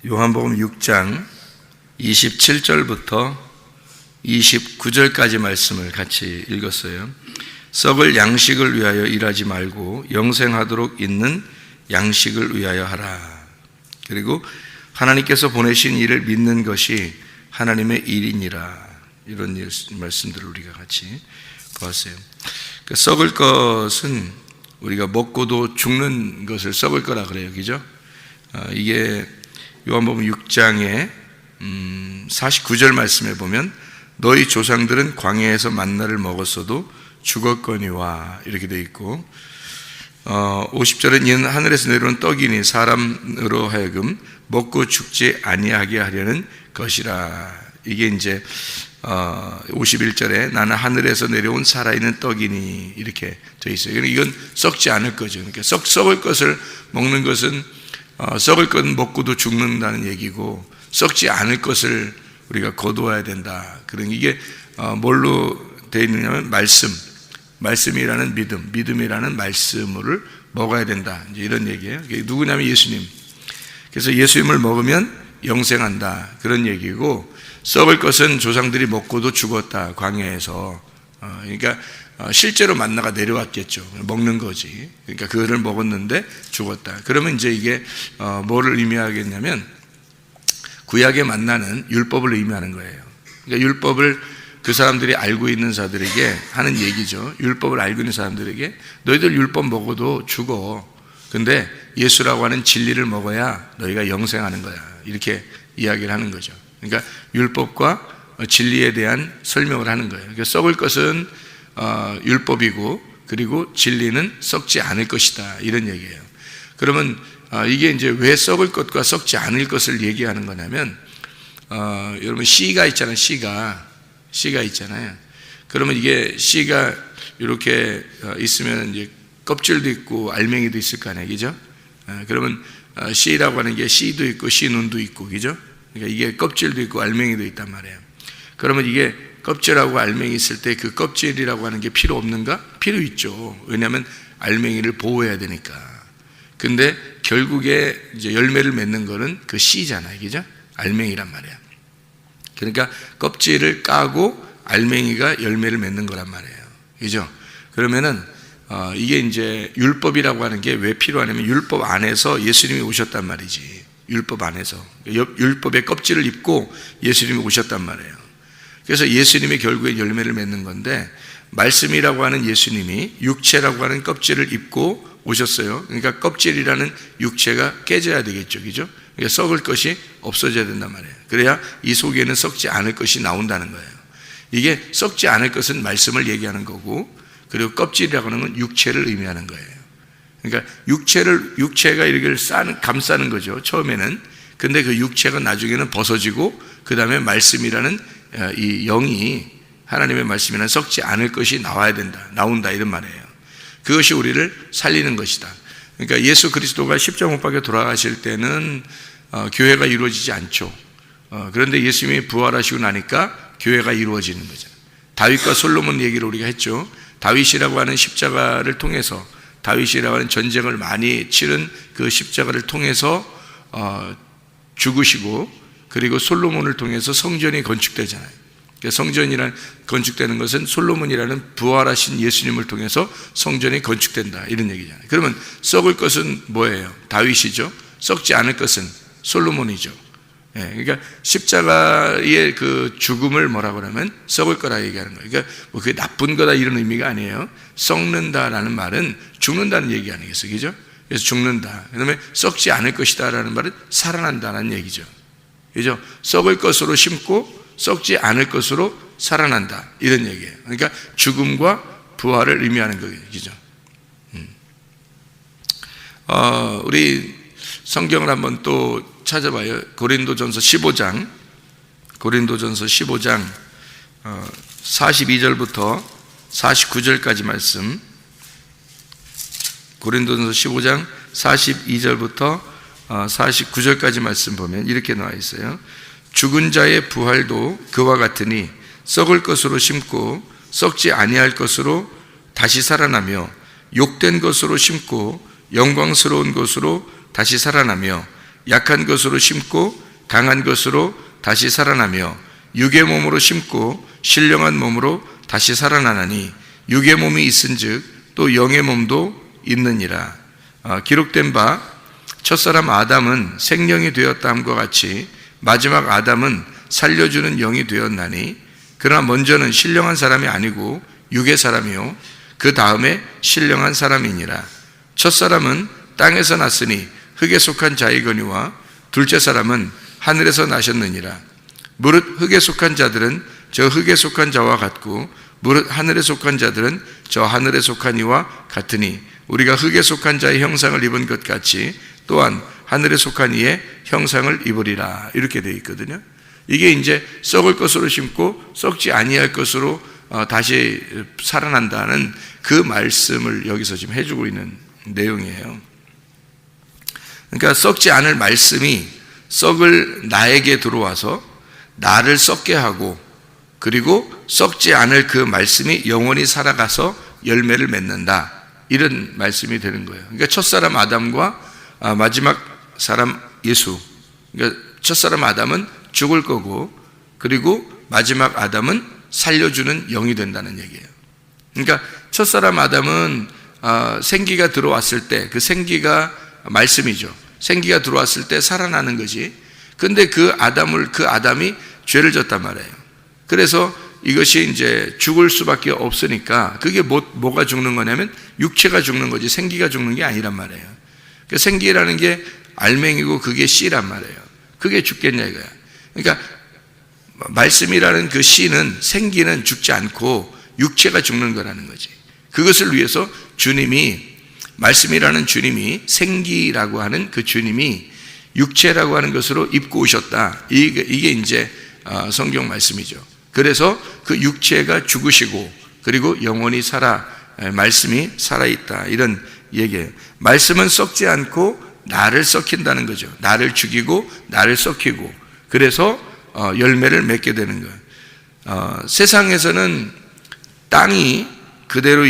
요한복음 6장 27절부터 29절까지 말씀을 같이 읽었어요. 썩을 양식을 위하여 일하지 말고 영생하도록 있는 양식을 위하여 하라. 그리고 하나님께서 보내신 일을 믿는 것이 하나님의 일이니라. 이런 말씀들을 우리가 같이 보았어요. 그러니까 썩을 것은 우리가 먹고도 죽는 것을 썩을 거라 그래요. 그죠? 이게 요한복음 6장에 49절 말씀에 보면 너희 조상들은 광야에서 만나를 먹었어도 죽었거니와 이렇게 되어 있고, 50절은 이는 하늘에서 내려온 떡이니 사람으로 하여금 먹고 죽지 아니하게 하려는 것이라. 이게 이제 51절에 나는 하늘에서 내려온 살아있는 떡이니 이렇게 되어 있어요. 이건 썩지 않을 거죠. 그러니까 썩을 것을 먹는 것은 썩을 것 먹고도 죽는다는 얘기고, 썩지 않을 것을 우리가 거두어야 된다. 그런 이게 뭘로 되어 있느냐면 말씀이라는 믿음이라는 말씀을 먹어야 된다. 이제 이런 얘기예요. 누구냐면 예수님. 그래서 예수님을 먹으면 영생한다. 그런 얘기고, 썩을 것은 조상들이 먹고도 죽었다. 광야에서. 그러니까 실제로 만나가 내려왔겠죠. 먹는 거지. 그러니까 그거를 먹었는데 죽었다. 그러면 이제 이게 뭐를 의미하겠냐면 구약의 만나는 율법을 의미하는 거예요. 그러니까 율법을 그 사람들이 알고 있는 자들에게 하는 얘기죠. 율법을 알고 있는 사람들에게 너희들 율법 먹어도 죽어. 근데 예수라고 하는 진리를 먹어야 너희가 영생하는 거야. 이렇게 이야기를 하는 거죠. 그러니까 율법과 진리에 대한 설명을 하는 거예요. 그러니까 썩을 것은 율법이고, 그리고 진리는 썩지 않을 것이다. 이런 얘기예요. 그러면 이게 이제 왜 썩을 것과 썩지 않을 것을 얘기하는 거냐면, 여러분 씨가 있잖아요. 씨가 있잖아요. 그러면 이게 씨가 이렇게 있으면 이제 껍질도 있고 알맹이도 있을 거 아니에요. 그죠? 그러면 씨라고 하는 게 씨도 있고 씨눈도 있고, 그죠? 그러니까 이게 껍질도 있고 알맹이도 있단 말이에요. 그러면 이게 껍질하고 알맹이 있을 때 그 껍질이라고 하는 게 필요 없는가? 필요 있죠. 왜냐하면 알맹이를 보호해야 되니까. 근데 결국에 이제 열매를 맺는 거는 그 씨잖아요. 그죠? 알맹이란 말이에요. 그러니까 껍질을 까고 알맹이가 열매를 맺는 거란 말이에요. 그죠? 그러면은 이게 이제 율법이라고 하는 게 왜 필요하냐면 율법 안에서 예수님이 오셨단 말이지. 율법 안에서 율법의 껍질을 입고 예수님이 오셨단 말이에요. 그래서 예수님이 결국에 열매를 맺는 건데, 말씀이라고 하는 예수님이 육체라고 하는 껍질을 입고 오셨어요. 그러니까 껍질이라는 육체가 깨져야 되겠죠. 그죠? 그러니까 썩을 것이 없어져야 된단 말이에요. 그래야 이 속에는 썩지 않을 것이 나온다는 거예요. 이게 썩지 않을 것은 말씀을 얘기하는 거고, 그리고 껍질이라고 하는 건 육체를 의미하는 거예요. 그러니까 육체가 이렇게 감싸는 거죠. 처음에는. 근데 그 육체가 나중에는 벗어지고, 그 다음에 말씀이라는 이 영이, 하나님의 말씀이라는 썩지 않을 것이 나온다 이런 말이에요. 그것이 우리를 살리는 것이다. 그러니까 예수 그리스도가 십자가 못 박혀 돌아가실 때는 교회가 이루어지지 않죠. 그런데 예수님이 부활하시고 나니까 교회가 이루어지는 거죠. 다윗과 솔로몬 얘기를 우리가 했죠. 다윗이라고 하는 십자가를 통해서, 다윗이라고 하는 전쟁을 많이 치른 그 십자가를 통해서 죽으시고, 그리고 솔로몬을 통해서 성전이 건축되잖아요. 성전이란 건축되는 것은 솔로몬이라는 부활하신 예수님을 통해서 성전이 건축된다 이런 얘기잖아요. 그러면 썩을 것은 뭐예요? 다윗이죠. 썩지 않을 것은 솔로몬이죠. 그러니까 십자가의 그 죽음을 뭐라고 하면 썩을 거라 얘기하는 거예요. 그러니까 뭐 그게 나쁜 거다 이런 의미가 아니에요. 썩는다라는 말은 죽는다는 얘기 아니겠어요? 그죠? 그래서 죽는다. 그다음에 썩지 않을 것이다라는 말은 살아난다는 얘기죠. 그죠? 썩을 것으로 심고 썩지 않을 것으로 살아난다 이런 얘기예요. 그러니까 죽음과 부활을 의미하는 거죠. 우리 성경을 한번 또 찾아봐요. 고린도전서 15장 42절부터 49절까지 말씀. 고린도전서 15장 42절부터 49절까지 말씀 보면 이렇게 나와 있어요. 죽은 자의 부활도 그와 같으니 썩을 것으로 심고 썩지 아니할 것으로 다시 살아나며, 욕된 것으로 심고 영광스러운 것으로 다시 살아나며, 약한 것으로 심고 강한 것으로 다시 살아나며 육의 몸으로 심고 신령한 몸으로 다시 살아나나니 육의 몸이 있은즉 또 영의 몸도 있느니라. 기록된 바 첫사람 아담은 생령이 되었다 함과 같이 마지막 아담은 살려주는 영이 되었나니 그러나 먼저는 신령한 사람이 아니고 육의 사람이요 그 다음에 신령한 사람이니라. 첫사람은 땅에서 났으니 흙에 속한 자이거니와 둘째 사람은 하늘에서 나셨느니라. 무릇 흙에 속한 자들은 저 흙에 속한 자와 같고 무릇 하늘에 속한 자들은 저 하늘에 속한 이와 같으니 우리가 흙에 속한 자의 형상을 입은 것 같이 또한 하늘에 속한 이의 형상을 입으리라. 이렇게 되어 있거든요. 이게 이제 썩을 것으로 심고 썩지 아니할 것으로 다시 살아난다는 그 말씀을 여기서 지금 해주고 있는 내용이에요. 그러니까 썩지 않을 말씀이 썩을 나에게 들어와서 나를 썩게 하고 그리고 썩지 않을 그 말씀이 영원히 살아가서 열매를 맺는다. 이런 말씀이 되는 거예요. 그러니까 첫사람 아담과 마지막 사람 예수. 그러니까 첫사람 아담은 죽을 거고 그리고 마지막 아담은 살려주는 영이 된다는 얘기예요. 그러니까 첫사람 아담은 생기가 들어왔을 때 그 생기가 말씀이죠. 생기가 들어왔을 때 살아나는 거지. 근데 그 아담이 죄를 졌단 말이에요. 그래서 이것이 이제 죽을 수밖에 없으니까 그게 뭐가 죽는 거냐면 육체가 죽는 거지 생기가 죽는 게 아니란 말이에요. 그러니까 생기라는 게 알맹이고 그게 씨란 말이에요. 그게 죽겠냐 이거야. 그러니까 말씀이라는 그 씨는 생기는 죽지 않고 육체가 죽는 거라는 거지. 그것을 위해서 말씀이라는 주님이 생기라고 하는 그 주님이 육체라고 하는 것으로 입고 오셨다. 이게 이제 성경 말씀이죠. 그래서 그 육체가 죽으시고 그리고 영원히 말씀이 살아있다. 이런 얘기예요. 말씀은 썩지 않고 나를 썩힌다는 거죠. 나를 죽이고 나를 썩히고 그래서 열매를 맺게 되는 거예요. 세상에서는 땅이 그대로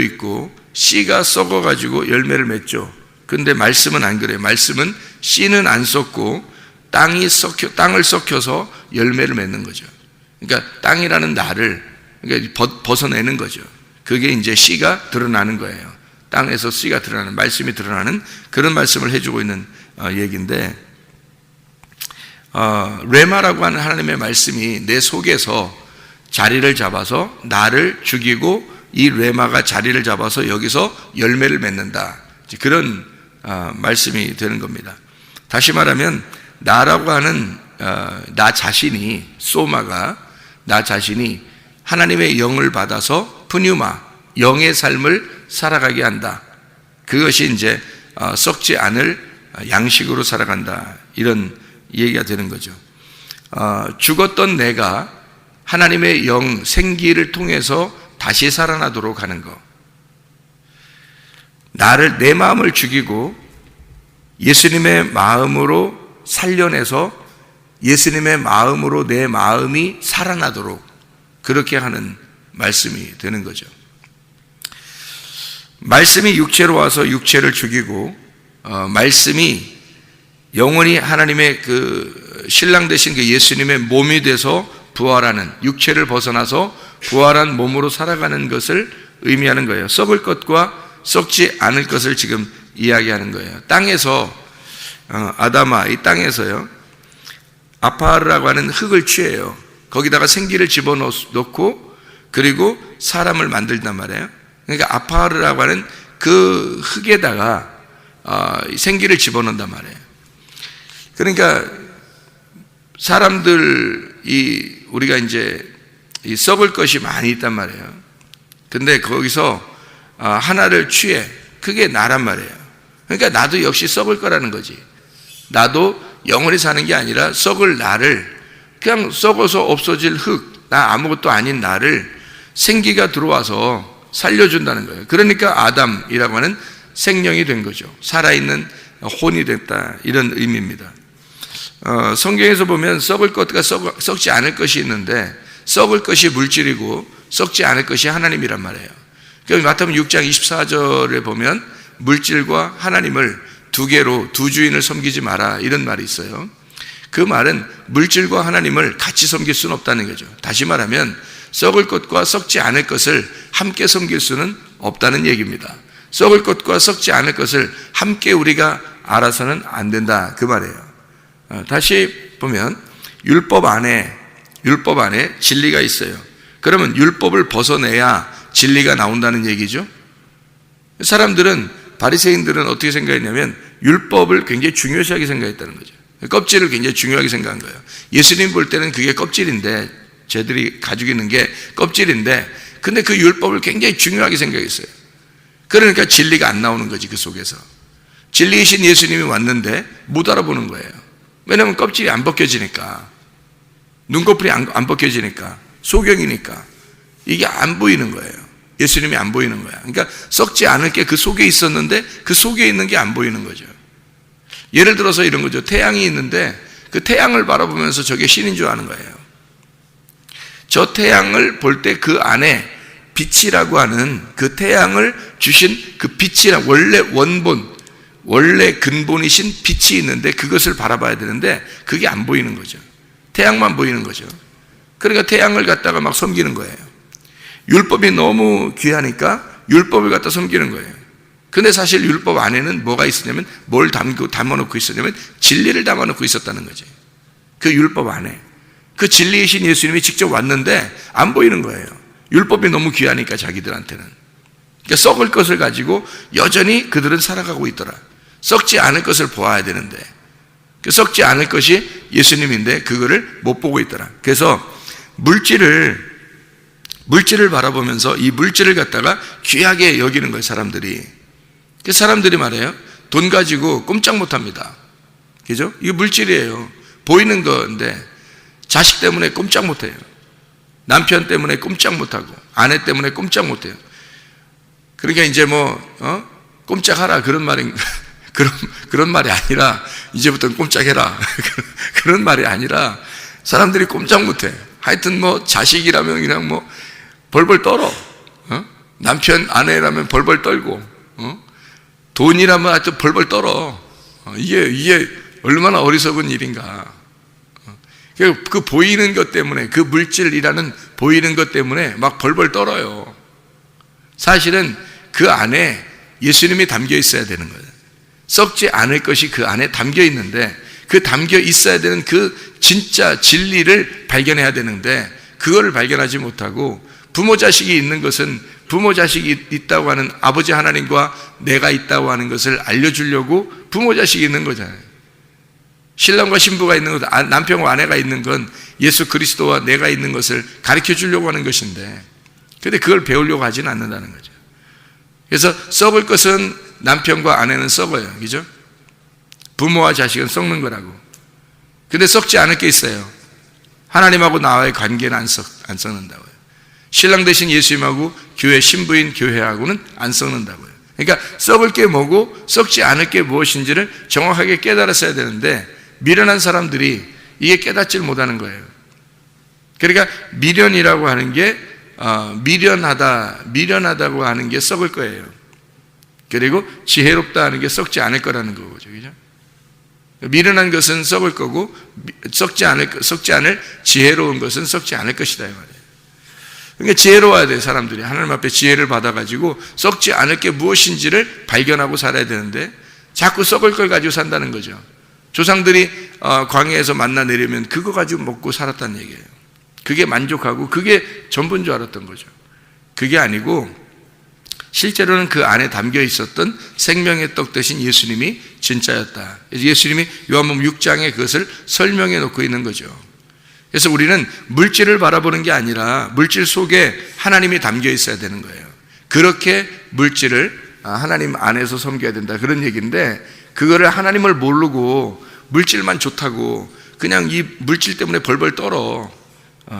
있고 씨가 썩어가지고 열매를 맺죠. 근데 말씀은 안 그래요. 말씀은 씨는 안 썩고 땅을 썩혀서 열매를 맺는 거죠. 그러니까 땅이라는 나를 벗어내는 거죠. 그게 이제 씨가 드러나는 거예요. 땅에서 씨가 드러나는, 말씀이 드러나는 그런 말씀을 해주고 있는 얘기인데, 레마라고 하는 하나님의 말씀이 내 속에서 자리를 잡아서 나를 죽이고 이 레마가 자리를 잡아서 여기서 열매를 맺는다. 그런 말씀이 되는 겁니다. 다시 말하면 나라고 하는 나 자신이 소마가 나 자신이 하나님의 영을 받아서 푸뉴마 영의 삶을 살아가게 한다. 그것이 이제 썩지 않을 양식으로 살아간다. 이런 얘기가 되는 거죠. 죽었던 내가 하나님의 영 생기를 통해서 다시 살아나도록 하는 것. 내 마음을 죽이고 예수님의 마음으로 살려내서 예수님의 마음으로 내 마음이 살아나도록 그렇게 하는 말씀이 되는 거죠. 말씀이 육체로 와서 육체를 죽이고 말씀이 영원히 하나님의 그 신랑 되신 그 예수님의 몸이 돼서 부활하는, 육체를 벗어나서 부활한 몸으로 살아가는 것을 의미하는 거예요. 썩을 것과 썩지 않을 것을 지금 이야기하는 거예요. 땅에서 아담아, 이 땅에서요, 아파르라고 하는 흙을 취해요. 거기다가 생기를 집어넣고 그리고 사람을 만들단 말이에요. 그러니까 아파르라고 하는 그 흙에다가 생기를 집어넣는단 말이에요. 그러니까 우리가 이제 이 썩을 것이 많이 있단 말이에요. 근데 거기서 하나를 취해, 그게 나란 말이에요. 그러니까 나도 역시 썩을 거라는 거지. 나도 영원히 사는 게 아니라 썩을 나를, 그냥 썩어서 없어질 흙, 나 아무것도 아닌 나를 생기가 들어와서 살려준다는 거예요. 그러니까 아담이라고 하는 생명이 된 거죠. 살아있는 혼이 됐다, 이런 의미입니다. 성경에서 보면 썩을 것과 썩지 않을 것이 있는데, 썩을 것이 물질이고 썩지 않을 것이 하나님이란 말이에요. 그러니까 마태복음 6장 24절에 보면 물질과 하나님을 두 개로 두 주인을 섬기지 마라, 이런 말이 있어요. 그 말은 물질과 하나님을 같이 섬길 수는 없다는 거죠. 다시 말하면 썩을 것과 썩지 않을 것을 함께 섬길 수는 없다는 얘기입니다. 썩을 것과 썩지 않을 것을 함께 우리가 알아서는 안 된다, 그 말이에요. 다시 보면 율법 안에 진리가 있어요. 그러면 율법을 벗어내야 진리가 나온다는 얘기죠. 사람들은, 바리새인들은 어떻게 생각했냐면 율법을 굉장히 중요시하게 생각했다는 거죠. 껍질을 굉장히 중요하게 생각한 거예요. 예수님 볼 때는 그게 껍질인데, 쟤들이 가지고 있는 게 껍질인데, 근데 그 율법을 굉장히 중요하게 생각했어요. 그러니까 진리가 안 나오는 거지, 그 속에서. 진리이신 예수님이 왔는데 못 알아보는 거예요. 왜냐하면 껍질이 안 벗겨지니까, 눈꺼풀이 안 벗겨지니까, 소경이니까 이게 안 보이는 거예요. 예수님이 안 보이는 거야. 그러니까 썩지 않을 게 그 속에 있었는데 그 속에 있는 게 안 보이는 거죠. 예를 들어서 이런 거죠. 태양이 있는데 그 태양을 바라보면서 저게 신인 줄 아는 거예요. 저 태양을 볼 때 그 안에 빛이라고 하는, 그 태양을 주신 그 빛이라, 원래 원본, 원래 근본이신 빛이 있는데 그것을 바라봐야 되는데 그게 안 보이는 거죠. 태양만 보이는 거죠. 그러니까 태양을 갖다가 막 섬기는 거예요. 율법이 너무 귀하니까 율법을 갖다 섬기는 거예요. 근데 사실 율법 안에는 뭐가 있었냐면, 뭘 담아놓고 있었냐면 진리를 담아놓고 있었다는 거지. 그 율법 안에 그 진리이신 예수님이 직접 왔는데 안 보이는 거예요. 율법이 너무 귀하니까 자기들한테는. 그러니까 썩을 것을 가지고 여전히 그들은 살아가고 있더라. 썩지 않을 것을 보아야 되는데, 그 썩지 않을 것이 예수님인데 그거를 못 보고 있더라. 그래서 물질을 바라보면서 이 물질을 갖다가 귀하게 여기는 거예요, 사람들이. 그 사람들이 말해요, 돈 가지고 꼼짝 못 합니다. 그죠? 이거 물질이에요. 보이는 건데 자식 때문에 꼼짝 못 해요. 남편 때문에 꼼짝 못 하고, 아내 때문에 꼼짝 못 해요. 그러니까 이제 꼼짝하라, 그런 말이 아니라, 이제부터는 꼼짝해라. 그런 말이 아니라, 사람들이 꼼짝 못 해. 하여튼 자식이라면 그냥 벌벌 떨어. 남편, 아내라면 벌벌 떨고, 돈이라면 하여튼 벌벌 떨어. 이게 얼마나 어리석은 일인가. 그 보이는 것 때문에, 그 물질이라는 보이는 것 때문에 막 벌벌 떨어요. 사실은 그 안에 예수님이 담겨 있어야 되는 거예요. 썩지 않을 것이 그 안에 담겨 있는데, 그 담겨 있어야 되는 그 진짜 진리를 발견해야 되는데 그거를 발견하지 못하고, 부모 자식이 있는 것은 부모 자식이 있다고 하는 아버지 하나님과 내가 있다고 하는 것을 알려주려고 부모 자식이 있는 거잖아요. 신랑과 신부가 있는 것, 남편과 아내가 있는 건 예수 그리스도와 내가 있는 것을 가르쳐 주려고 하는 것인데, 근데 그걸 배우려고 하지는 않는다는 거죠. 그래서 썩을 것은 남편과 아내는 썩어요. 그죠? 부모와 자식은 썩는 거라고. 근데 썩지 않을 게 있어요. 하나님하고 나와의 관계는 안 썩는다고요. 신랑 되신 예수님하고 교회 신부인 교회하고는 안 썩는다고요. 그러니까 썩을 게 뭐고 썩지 않을 게 무엇인지를 정확하게 깨달았어야 되는데, 미련한 사람들이 이게 깨닫질 못하는 거예요. 그러니까 미련이라고 하는 게 미련하다고 하는 게 썩을 거예요. 그리고 지혜롭다 하는 게 썩지 않을 거라는 거죠. 그죠? 미련한 것은 썩을 거고, 썩지 않을 지혜로운 것은 썩지 않을 것이다, 이 말이에요. 그러니까 지혜로워야 돼요. 사람들이 하나님 앞에 지혜를 받아가지고 썩지 않을 게 무엇인지를 발견하고 살아야 되는데 자꾸 썩을 걸 가지고 산다는 거죠. 조상들이 광야에서 만나 내리면 그거 가지고 먹고 살았다는 얘기예요. 그게 만족하고 그게 전부인 줄 알았던 거죠. 그게 아니고 실제로는 그 안에 담겨 있었던 생명의 떡 대신 예수님이 진짜였다. 예수님이 요한복음 6장에 그것을 설명해 놓고 있는 거죠. 그래서 우리는 물질을 바라보는 게 아니라 물질 속에 하나님이 담겨 있어야 되는 거예요. 그렇게 물질을 하나님 안에서 섬겨야 된다, 그런 얘기인데, 그거를 하나님을 모르고 물질만 좋다고 그냥 이 물질 때문에 벌벌 떨어.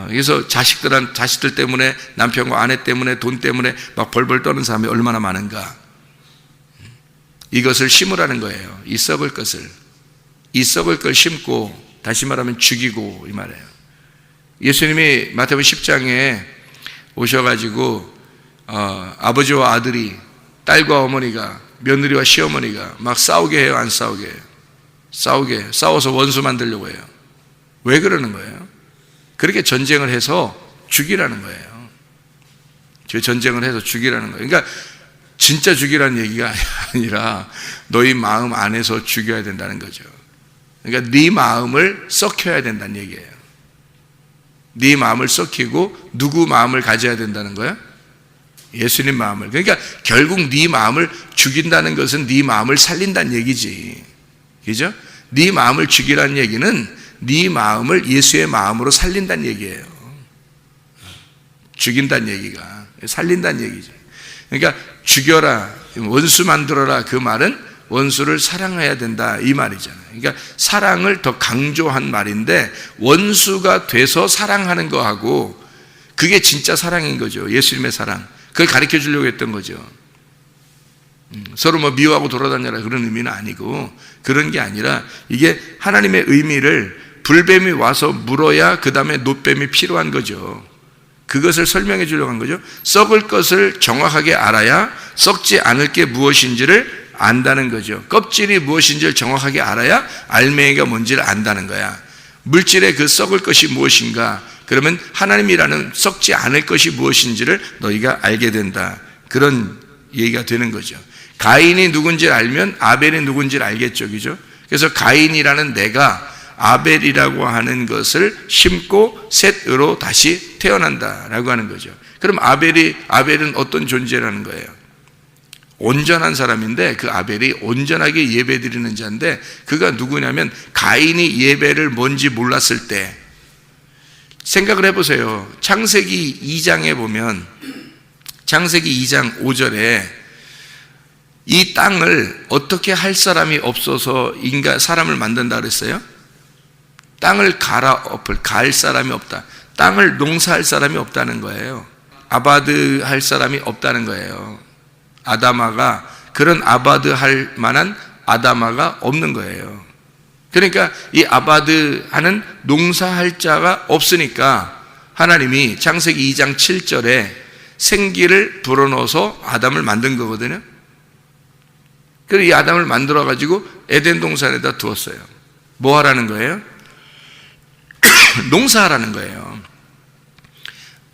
그래서 자식들 때문에, 남편과 아내 때문에, 돈 때문에 막 벌벌 떠는 사람이 얼마나 많은가. 이것을 심으라는 거예요. 이 썩을 걸 심고, 다시 말하면 죽이고, 이 말이에요. 예수님이 마태복음 10장에 오셔가지고 아버지와 아들이, 딸과 어머니가 며느리와 시어머니가 막 싸우게 해요, 안 싸우게 해요? 싸워서 원수 만들려고 해요. 왜 그러는 거예요? 그렇게 전쟁을 해서 죽이라는 거예요. 그 전쟁을 해서 죽이라는 거예요. 그러니까 진짜 죽이라는 얘기가 아니라 너희 마음 안에서 죽여야 된다는 거죠. 그러니까 네 마음을 썩혀야 된다는 얘기예요. 네 마음을 썩히고 누구 마음을 가져야 된다는 거야? 예수님 마음을. 그러니까 결국 네 마음을 죽인다는 것은 네 마음을 살린다는 얘기지. 그죠? 네 마음을 죽이라는 얘기는 네 마음을 예수의 마음으로 살린다는 얘기예요. 죽인다는 얘기가 살린다는 얘기죠. 그러니까 죽여라, 원수 만들어라, 그 말은 원수를 사랑해야 된다 이 말이잖아요. 그러니까 사랑을 더 강조한 말인데 원수가 돼서 사랑하는 거하고 그게 진짜 사랑인 거죠. 예수님의 사랑. 그걸 가르쳐 주려고 했던 거죠. 서로 뭐 미워하고 돌아다녀라 그런 의미는 아니고, 그런 게 아니라 이게 하나님의 의미를 불뱀이 와서 물어야 그 다음에 놋뱀이 필요한 거죠. 그것을 설명해 주려고 한 거죠. 썩을 것을 정확하게 알아야 썩지 않을 게 무엇인지를 안다는 거죠. 껍질이 무엇인지를 정확하게 알아야 알맹이가 뭔지를 안다는 거야. 물질의 그 썩을 것이 무엇인가? 그러면 하나님이라는 썩지 않을 것이 무엇인지를 너희가 알게 된다. 그런 얘기가 되는 거죠. 가인이 누군지를 알면 아벨이 누군지를 알겠죠. 그죠? 그래서 가인이라는 내가 아벨이라고 하는 것을 심고 셋으로 다시 태어난다라고 하는 거죠. 그럼 아벨은 어떤 존재라는 거예요? 온전한 사람인데 그 아벨이 온전하게 예배드리는 자인데, 그가 누구냐면 가인이 예배를 뭔지 몰랐을 때, 생각을 해보세요. 창세기 2장에 보면, 창세기 2장 5절에 이 땅을 어떻게 할 사람이 없어서 사람을 만든다 그랬어요? 땅을 갈 사람이 없다. 땅을 농사할 사람이 없다는 거예요. 아바드 할 사람이 없다는 거예요. 아다마가, 그런 아바드 할 만한 아다마가 없는 거예요. 그러니까 이 아바드 하는 농사할 자가 없으니까 하나님이 창세기 2장 7절에 생기를 불어넣어서 아담을 만든 거거든요. 그래서 이 아담을 만들어 가지고 에덴 동산에다 두었어요. 뭐 하라는 거예요? 농사하라는 거예요.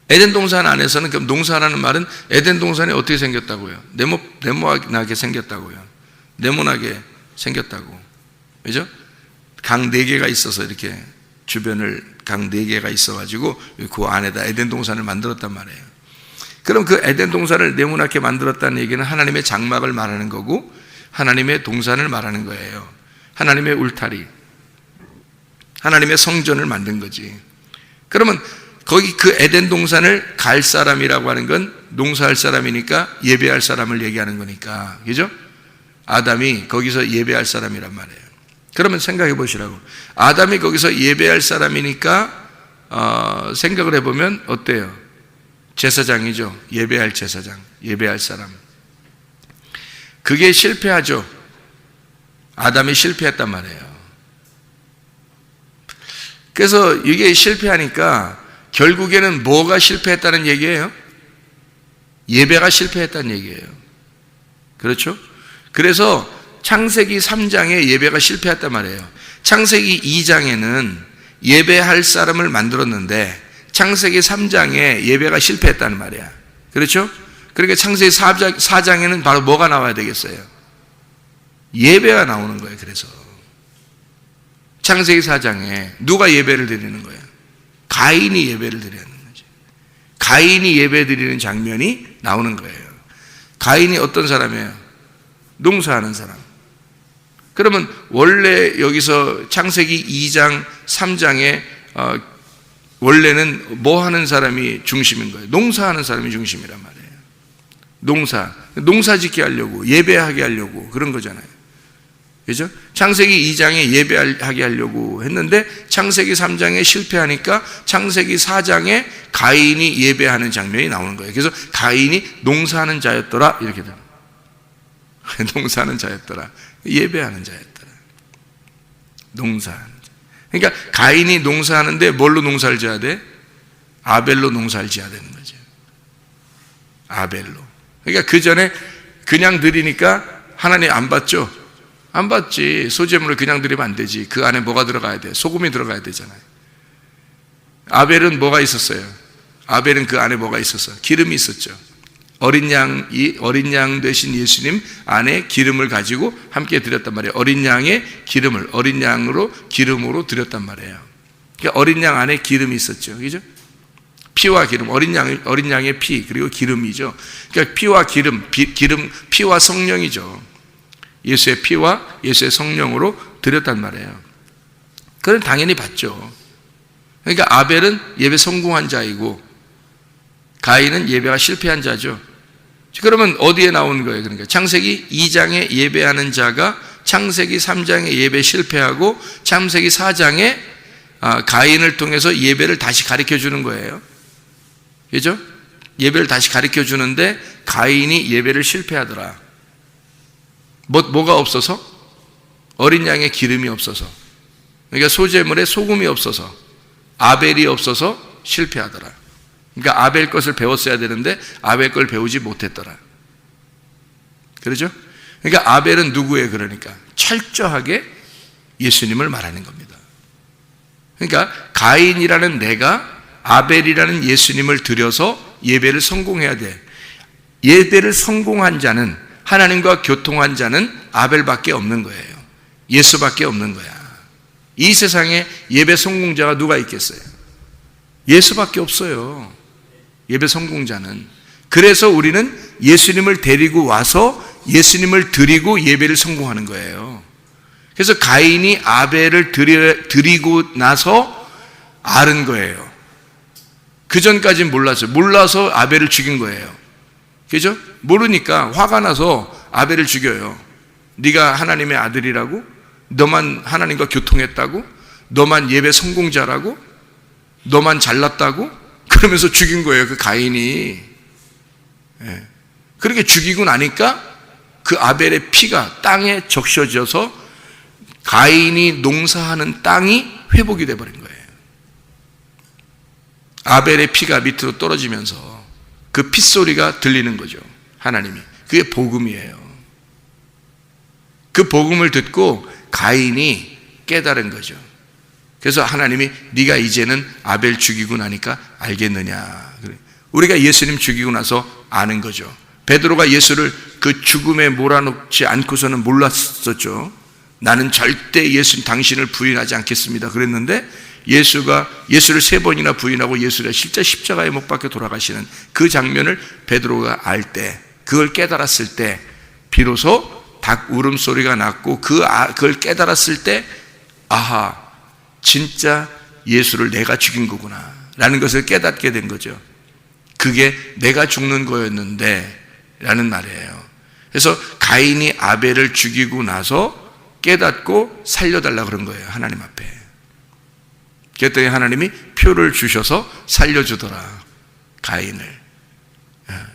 에덴 동산 안에서는, 그럼 농사라는 말은 에덴 동산이 어떻게 생겼다고요? 네모나게 생겼다고요. 네모나게 생겼다고. 그죠? 강 4개가 있어서 이렇게 주변을 강 4개가 있어가지고 그 안에다 에덴 동산을 만들었단 말이에요. 그럼 그 에덴 동산을 네모나게 만들었다는 얘기는 하나님의 장막을 말하는 거고 하나님의 동산을 말하는 거예요. 하나님의 울타리, 하나님의 성전을 만든 거지. 그러면 거기 그 에덴 동산을 갈 사람이라고 하는 건 농사할 사람이니까 예배할 사람을 얘기하는 거니까, 그죠? 아담이 거기서 예배할 사람이란 말이에요. 그러면 생각해 보시라고. 아담이 거기서 예배할 사람이니까 생각을 해보면 어때요? 제사장이죠. 예배할 제사장, 예배할 사람. 그게 실패하죠. 아담이 실패했단 말이에요. 그래서 이게 실패하니까 결국에는 뭐가 실패했다는 얘기예요? 예배가 실패했다는 얘기예요. 그렇죠? 그래서 창세기 3장에 예배가 실패했단 말이에요. 창세기 2장에는 예배할 사람을 만들었는데 창세기 3장에 예배가 실패했다는 말이야. 그렇죠? 그러니까 창세기 4장에는 바로 뭐가 나와야 되겠어요? 예배가 나오는 거예요. 그래서 창세기 4장에 누가 예배를 드리는 거예요? 가인이 예배를 드리는 거죠. 가인이 예배 드리는 장면이 나오는 거예요. 가인이 어떤 사람이에요? 농사하는 사람. 그러면 원래 여기서 창세기 2장, 3장에 원래는 뭐 하는 사람이 중심인 거예요? 농사하는 사람이 중심이란 말이에요. 농사 짓게 하려고, 예배하게 하려고 그런 거잖아요. 그죠? 창세기 2장에 예배하게 하려고 했는데 창세기 3장에 실패하니까 창세기 4장에 가인이 예배하는 장면이 나오는 거예요. 그래서 가인이 농사하는 자였더라 이렇게 됩니다. 농사하는 자였더라, 예배하는 자였더라. 농사하는 자. 그러니까 가인이 농사하는데 뭘로 농사를 지어야 돼? 아벨로 농사를 지어야 되는 거죠. 아벨로. 그러니까 그 전에 그냥 드리니까 하나님 안 받죠? 안 받지. 소제물을 그냥 드리면 안 되지. 그 안에 뭐가 들어가야 돼? 소금이 들어가야 되잖아요. 아벨은 뭐가 있었어요? 아벨은 그 안에 뭐가 있었어요? 기름이 있었죠. 어린 양 되신 예수님 안에 기름을 가지고 함께 드렸단 말이에요. 어린 양의 기름을 어린 양으로 기름으로 드렸단 말이에요. 그러니까 어린 양 안에 기름이 있었죠. 그죠? 피와 기름, 어린 양의 피, 그리고 기름이죠. 그러니까 피와 기름, 피와 성령이죠. 예수의 피와 예수의 성령으로 드렸단 말이에요. 그건 당연히 받죠. 그러니까 아벨은 예배 성공한 자이고 가인은 예배가 실패한 자죠. 그러면 어디에 나오는 거예요? 그러니까 창세기 2장에 예배하는 자가 창세기 3장에 예배 실패하고 창세기 4장에 가인을 통해서 예배를 다시 가르쳐 주는 거예요. 그죠? 예배를 다시 가르쳐 주는데 가인이 예배를 실패하더라. 뭐가 없어서? 어린 양의 기름이 없어서. 그러니까 소제물에 소금이 없어서, 아벨이 없어서 실패하더라. 그러니까 아벨 것을 배웠어야 되는데 아벨 걸 배우지 못했더라. 그렇죠? 그러니까 아벨은 누구예요? 그러니까 철저하게 예수님을 말하는 겁니다. 그러니까 가인이라는 내가 아벨이라는 예수님을 들여서 예배를 성공해야 돼. 예배를 성공한 자는, 하나님과 교통한 자는 아벨밖에 없는 거예요. 예수밖에 없는 거야. 이 세상에 예배 성공자가 누가 있겠어요? 예수밖에 없어요. 예배 성공자는. 그래서 우리는 예수님을 데리고 와서 예수님을 드리고 예배를 성공하는 거예요. 그래서 가인이 아벨을 드리고 나서 알은 거예요. 그 전까지는 몰랐어요. 몰라서 아벨을 죽인 거예요. 그죠? 모르니까 화가 나서 아벨을 죽여요. 네가 하나님의 아들이라고? 너만 하나님과 교통했다고? 너만 예배 성공자라고? 너만 잘났다고? 그러면서 죽인 거예요, 그 가인이. 예. 그렇게 죽이고 나니까 그 아벨의 피가 땅에 적셔져서 가인이 농사하는 땅이 회복이 돼버린 거예요. 아벨의 피가 밑으로 떨어지면서 그 핏소리가 들리는 거죠. 하나님이. 그게 복음이에요. 그 복음을 듣고 가인이 깨달은 거죠. 그래서 하나님이 네가 이제는 아벨 죽이고 나니까 알겠느냐. 우리가 예수님 죽이고 나서 아는 거죠. 베드로가 예수를 그 죽음에 몰아넣지 않고서는 몰랐었죠. 나는 절대 당신을 부인하지 않겠습니다. 그랬는데 예수를 3번이나 부인하고 예수를 실제 십자가에 못 박혀 돌아가시는 그 장면을 베드로가 알 때, 그걸 깨달았을 때 비로소 닭 울음소리가 났고 그걸 깨달았을 때 아하, 진짜 예수를 내가 죽인 거구나 라는 것을 깨닫게 된 거죠. 그게 내가 죽는 거였는데 라는 말이에요. 그래서 가인이 아벨을 죽이고 나서 깨닫고 살려달라 그런 거예요. 하나님 앞에. 그랬더니 하나님이 표를 주셔서 살려주더라. 가인을.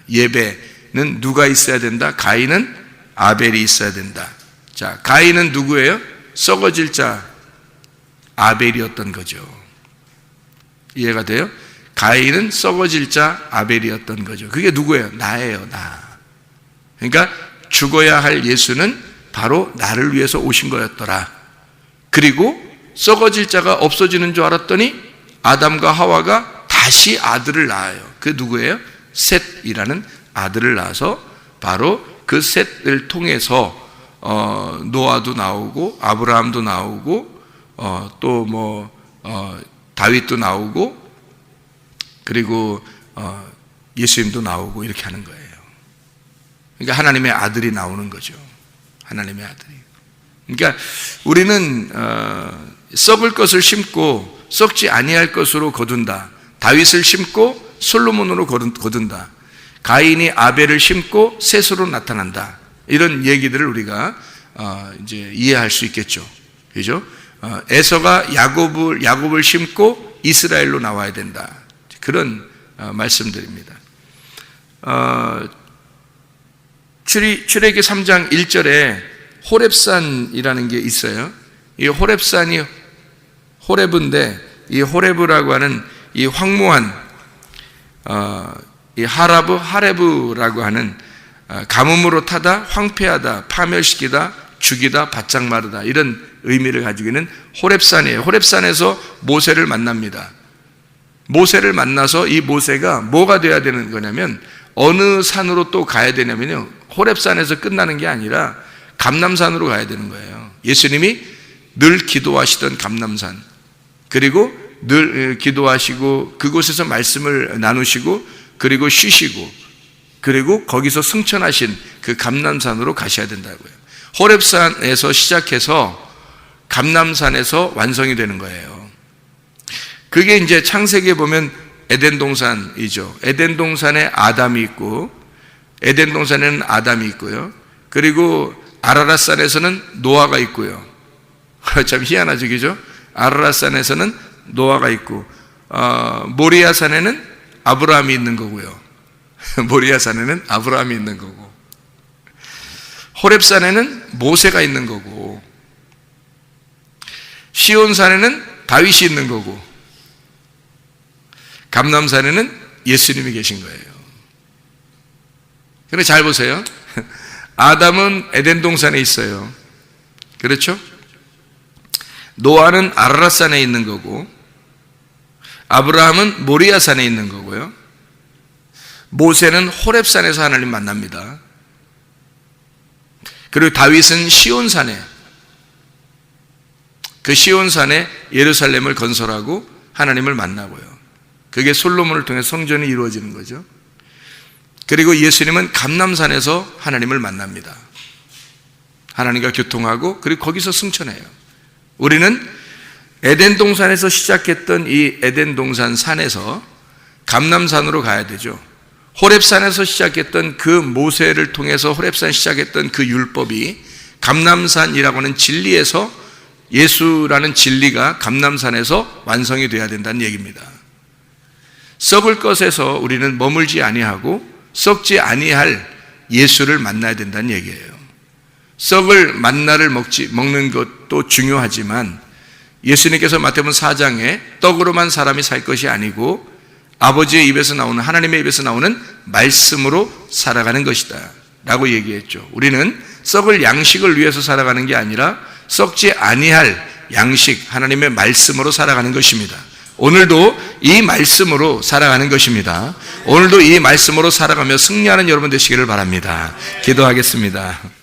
예배는 누가 있어야 된다? 가인은 아벨이 있어야 된다. 자, 가인은 누구예요? 썩어질 자 아벨이었던 거죠. 이해가 돼요? 가인은 썩어질 자 아벨이었던 거죠. 그게 누구예요? 나예요, 나. 그러니까 죽어야 할 예수는 바로 나를 위해서 오신 거였더라. 그리고 썩어질 자가 없어지는 줄 알았더니 아담과 하와가 다시 아들을 낳아요. 그 누구예요? 셋이라는 아들을 낳아서 바로 그 셋을 통해서 노아도 나오고 아브라함도 나오고 또 다윗도 나오고 그리고 예수님도 나오고 이렇게 하는 거예요. 그러니까 하나님의 아들이 나오는 거죠. 하나님의 아들이. 그러니까 우리는 썩을 것을 심고 썩지 아니할 것으로 거둔다. 다윗을 심고 솔로몬으로 거둔다. 가인이 아벨을 심고 셋으로 나타난다. 이런 얘기들을 우리가 이제 이해할 수 있겠죠. 그죠? 에서가 야곱을 심고 이스라엘로 나와야 된다. 그런 말씀드립니다. 출애기 3장 1절에 호렙산이라는 게 있어요. 이 호렙산이 호렙인데 이 호렙이라고 하는 이 황무한 이 하레브라고 하는 가뭄으로 타다, 황폐하다, 파멸시키다, 죽이다, 바짝 마르다, 이런 의미를 가지고 있는 호렙산이에요. 호렙산에서 모세를 만납니다. 모세를 만나서 이 모세가 뭐가 돼야 되는 거냐면, 어느 산으로 또 가야 되냐면요, 호렙산에서 끝나는 게 아니라 감람산으로 가야 되는 거예요. 예수님이 늘 기도하시던 감람산, 그리고 늘 기도하시고 그곳에서 말씀을 나누시고 그리고 쉬시고 그리고 거기서 승천하신 그 감람산으로 가셔야 된다고요. 호렙산에서 시작해서 감람산에서 완성이 되는 거예요. 그게 이제 창세기에 보면 에덴 동산이죠. 에덴 동산에 아담이 있고, 에덴 동산에는 아담이 있고요. 그리고 아라랏산에서는 노아가 있고요. 참 희한하죠, 그죠? 아라랏산에서는 노아가 있고, 모리아산에는 아브라함이 있는 거고요. 모리아산에는 아브라함이 있는 거고, 호렙산에는 모세가 있는 거고, 시온산에는 다윗이 있는 거고, 감람산에는 예수님이 계신 거예요. 그런데 잘 보세요. 아담은 에덴 동산에 있어요. 그렇죠? 노아는 아라랏산에 있는 거고, 아브라함은 모리아산에 있는 거고요. 모세는 호렙산에서 하나님 만납니다. 그리고 다윗은 시온산에, 그 시온산에 예루살렘을 건설하고 하나님을 만나고요. 그게 솔로몬을 통해 성전이 이루어지는 거죠. 그리고 예수님은 감람산에서 하나님을 만납니다. 하나님과 교통하고 그리고 거기서 승천해요. 우리는 에덴 동산에서 시작했던 이 에덴 동산 산에서 감람산으로 가야 되죠. 호렙산에서 시작했던 그 모세를 통해서 호렙산 시작했던 그 율법이 감람산이라고 하는 진리에서, 예수라는 진리가 감람산에서 완성이 되어야 된다는 얘기입니다. 썩을 것에서 우리는 머물지 아니하고 썩지 아니할 예수를 만나야 된다는 얘기예요. 썩을 만나를 먹는 것도 중요하지만 예수님께서 마태복음 4장에 떡으로만 사람이 살 것이 아니고 아버지의 입에서 나오는, 하나님의 입에서 나오는 말씀으로 살아가는 것이다 라고 얘기했죠. 우리는 썩을 양식을 위해서 살아가는 게 아니라 썩지 아니할 양식, 하나님의 말씀으로 살아가는 것입니다. 오늘도 이 말씀으로 살아가는 것입니다. 오늘도 이 말씀으로 살아가며 승리하는 여러분 되시기를 바랍니다. 기도하겠습니다.